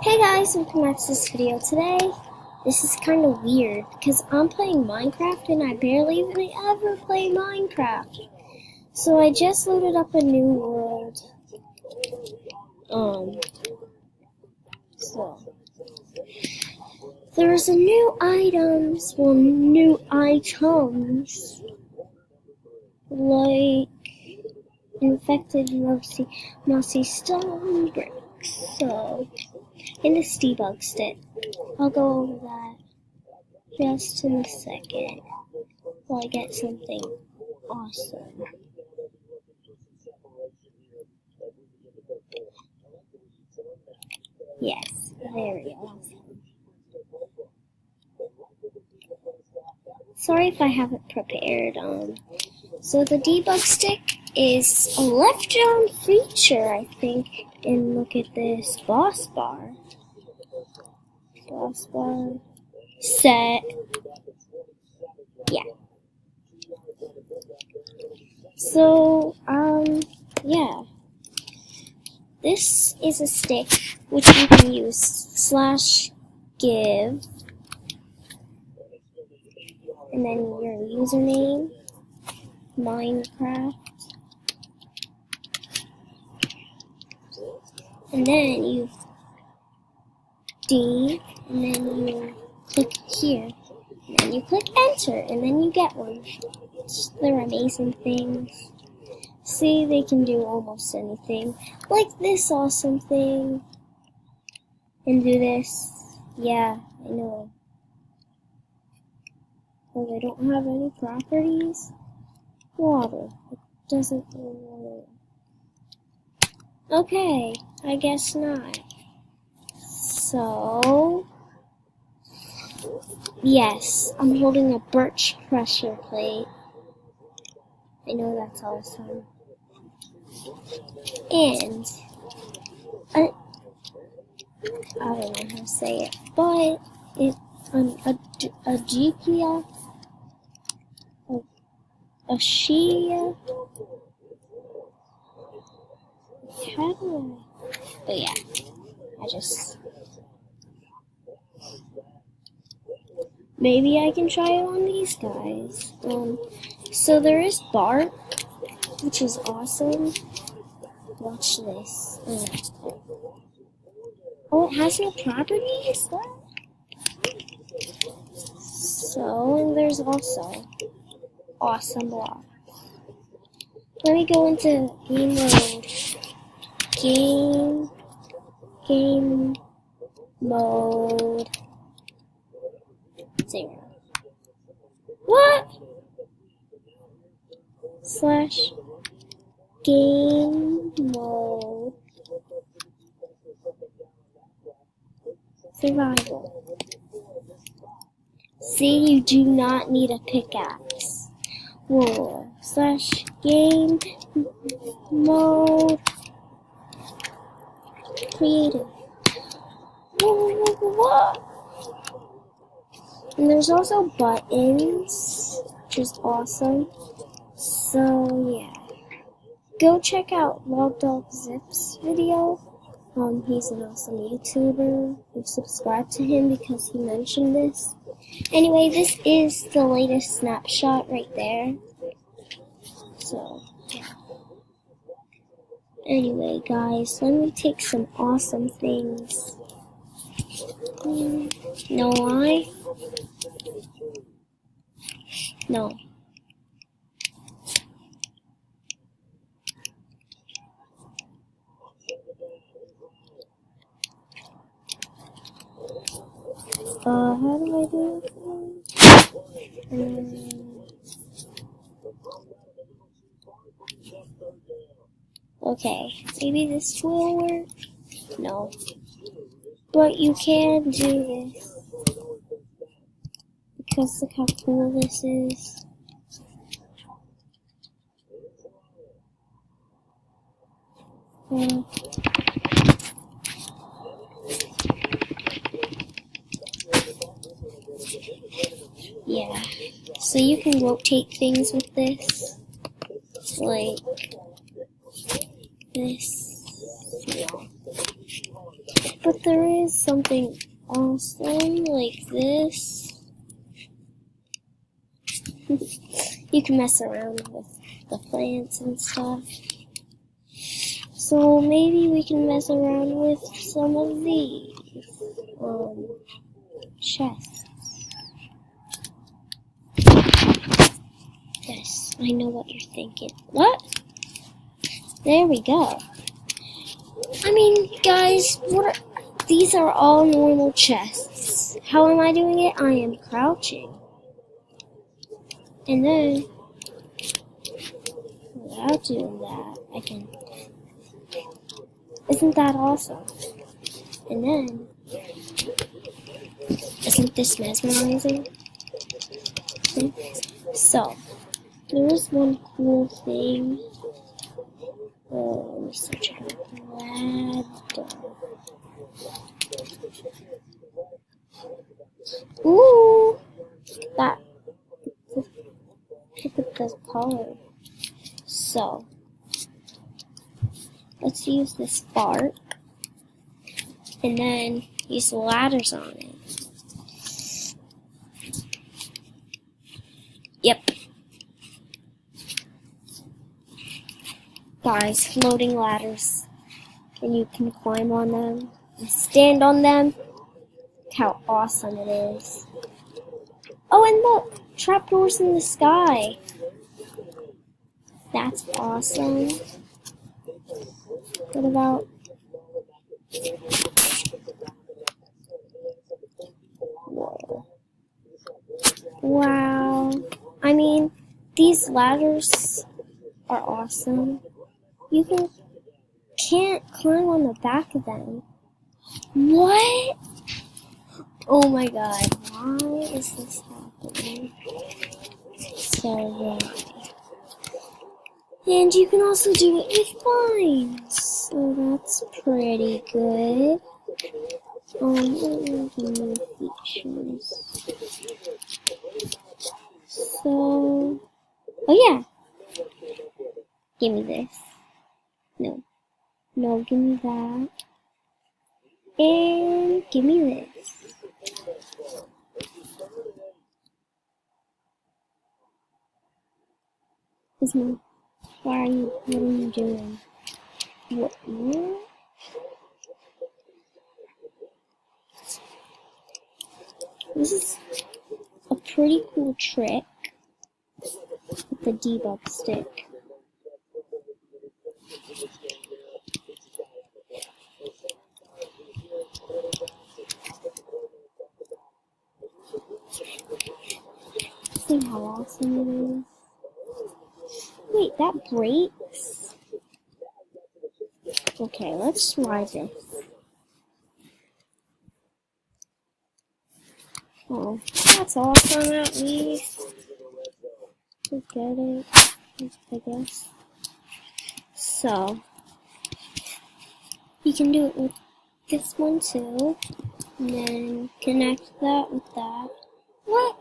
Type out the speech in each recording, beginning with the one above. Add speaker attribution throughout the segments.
Speaker 1: Hey guys, welcome back to this video. Today, this is kind of weird because I'm playing Minecraft and I barely even ever play Minecraft. So I just loaded up a new world. So there's a new items, like infected mossy stone bricks. So. And this debug stick. I'll go over that just in a second while I get something awesome. Yes, very awesome. Sorry if I haven't prepared. So the debug stick is a left-on feature, I think. And look at this boss bar. Boss bar. Set. Yeah. So, yeah. This is a stick which you can use /give. And then your username. Minecraft. And then you and then you click here, and then you click enter, and then you get one. They're amazing things. See, they can do almost anything, like this awesome thing, and do this. Yeah, I know. Oh, they don't have any properties. Water. It doesn't. Okay, I guess not. So, yes, I'm holding a birch pressure plate. I know that's awesome. And, I don't know how to say it, but it's a Shia. How do I? Oh yeah, maybe I can try it on these guys. So there is bark, which is awesome. Watch this. Oh, it has no properties? What? So, and there's also awesome blocks. Let me go into game mode. Game mode 0. What? /game mode survival. See, you do not need a pickaxe. Whoa. /game mode creative. What? And there's also buttons, which is awesome. So yeah, go check out LogDogZip's video. He's an awesome YouTuber. You subscribe to him because he mentioned this. Anyway, this is the latest snapshot right there. So yeah. Anyway, guys, let me take some awesome things. No lie? No. How do I do it? Okay, maybe this will work. No. But you can do this. Because look how cool this is. Yeah. So you can rotate things with this. Like this. No. But there is something awesome like this. You can mess around with the plants and stuff. So maybe we can mess around with some of these chests. Yes, I know what you're thinking. What? There we go. I mean, guys, these are all normal chests. How am I doing it? I am crouching. And then, without doing that, I can... Isn't that awesome? And then, isn't this mesmerizing? So, there's one cool thing. Let me search out ladder. Ooh! That. Look at this color. So, let's use this spark. And then use the ladders on it. Yep. Guys, floating ladders. And you can climb on them and stand on them. Look how awesome it is. Oh, and look! Trapdoors in the sky. That's awesome. What about... Whoa. Wow. I mean, these ladders are awesome. You can't climb on the back of them. What? Oh my god, why is this happening? So why? And you can also do it with vines. So that's pretty good. New features. So, oh yeah. Give me this. No, give me that. And give me this. What are you doing? What? This is a pretty cool trick with the debug stick. See how awesome it is? Wait, that breaks? Okay, let's try this. Oh, that's awesome at least. Just get it, I guess. So, you can do it with this one too. And then connect that with that. What?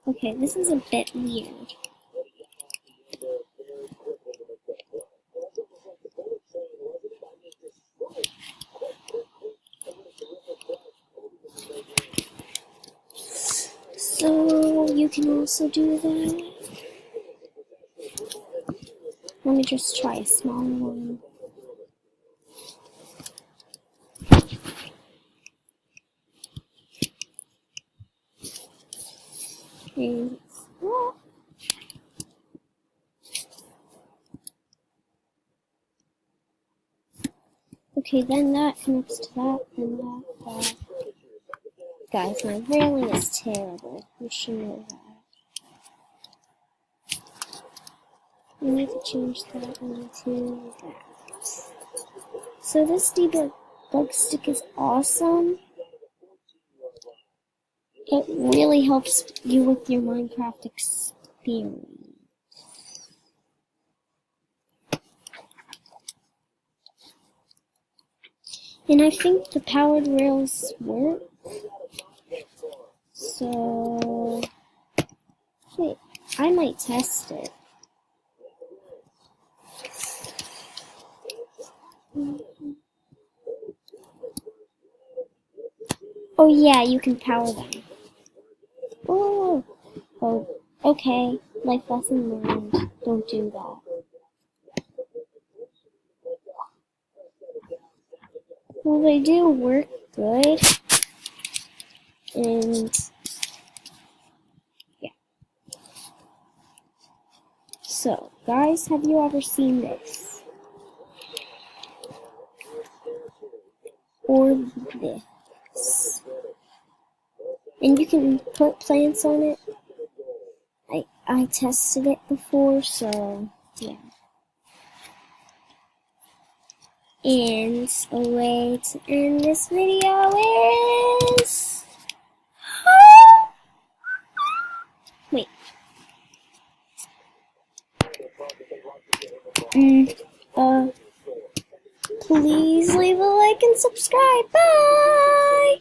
Speaker 1: Okay, this is a bit weird. So, you can also do that. Let me just try a small one. And, oh. Okay, then that connects to that, and that. Guys, my railing is terrible. You should know that. We need to change that into that. So this debug stick is awesome. It really helps you with your Minecraft experience. And I think the powered rails work. So, wait, I might test it. Oh yeah, you can power them. Oh, okay. Life lesson learned. Don't do that. Well, they do work good, and yeah. So, guys, have you ever seen this? Or this? And you can put plants on it. I tested it before, so yeah. And a way to end this video is... Wait. Please leave a like and subscribe. Bye!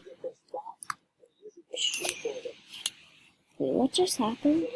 Speaker 1: Wait, what just happened?